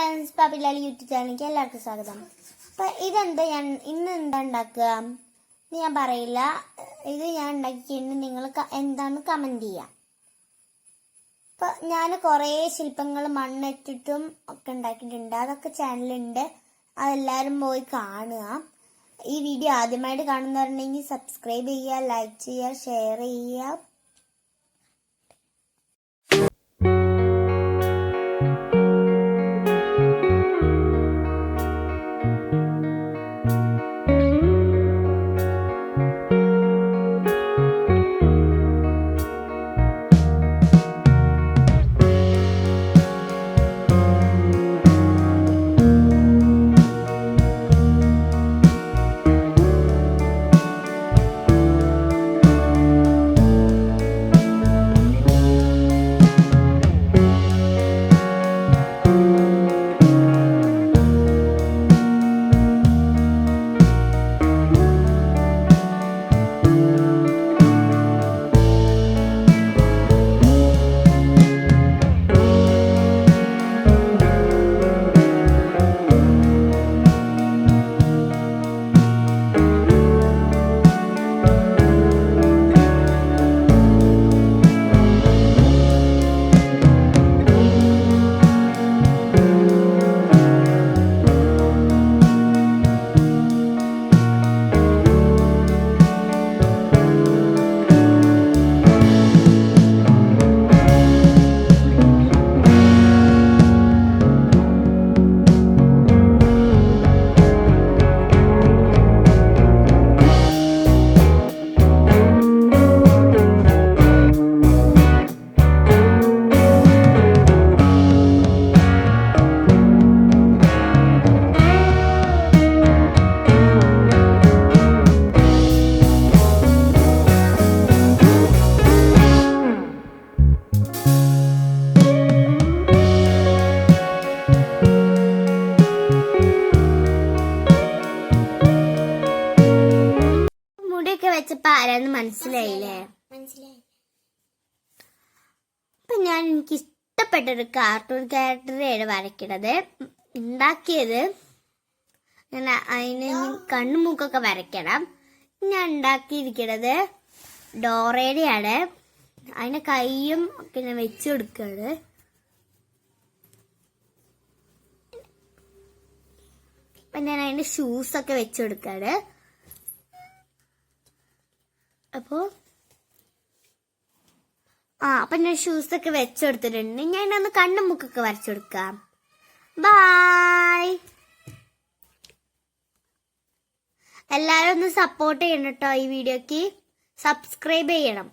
Friends, പാപ്പിലാലി YouTube ചാനലിലേക്ക് എല്ലാവർക്കും സ്വാഗതം. അപ്പം ഇന്ന് എന്താ ഉണ്ടാക്കുക ഞാൻ പറയില്ല. ഇത് ഞാൻ ഉണ്ടാക്കിയിട്ട് നിങ്ങൾ എന്താണെന്ന് കമന്റ് ചെയ്യാം. അപ്പം ഞാൻ കുറേ ശില്പങ്ങൾ മണ്ണിട്ടിട്ടും ഒക്കെ ഉണ്ടാക്കിയിട്ടുണ്ട്. അതൊക്കെ ചാനലുണ്ട്, അതെല്ലാവരും പോയി കാണുക. ഈ വീഡിയോ ആദ്യമായിട്ട് കാണുന്നവരുണ്ടെങ്കിൽ സബ്സ്ക്രൈബ് ചെയ്യുക, ലൈക്ക് ചെയ്യുക, ഷെയർ ചെയ്യുക. വെച്ചപ്പോ ആരാന്ന് മനസ്സിലായില്ലേ? അപ്പൊ ഞാൻ എനിക്ക് ഇഷ്ടപ്പെട്ടൊരു കാർട്ടൂൺ ക്യാരക്ടറെയാണ് വരയ്ക്കണത്. ഉണ്ടാക്കിയത് ഞാൻ അതിന് കണ്ണും മൂക്കൊക്കെ വരയ്ക്കണം. ഞാൻ ഉണ്ടാക്കിയിരിക്കണത് ഡോറയുടെയാണ്. അതിന് കൈയും ഒക്കെ ഞാൻ വെച്ചു കൊടുക്കുകയാണ്. അപ്പൊ ഞാൻ അതിന്റെ ഷൂസൊക്കെ വെച്ചു കൊടുക്കാണ്. അപ്പൊ ഞാൻ ഷൂസൊക്കെ വെച്ചെടുത്തിട്ടുണ്ട്. ഞാൻ ഒന്ന് കണ്ണും മുക്കൊക്കെ വരച്ചു കൊടുക്കാം. ബൈ. എല്ലാവരും ഒന്ന് സപ്പോർട്ട് ചെയ്യണം കേട്ടോ. ഈ വീഡിയോക്ക് സബ്സ്ക്രൈബ് ചെയ്യണം.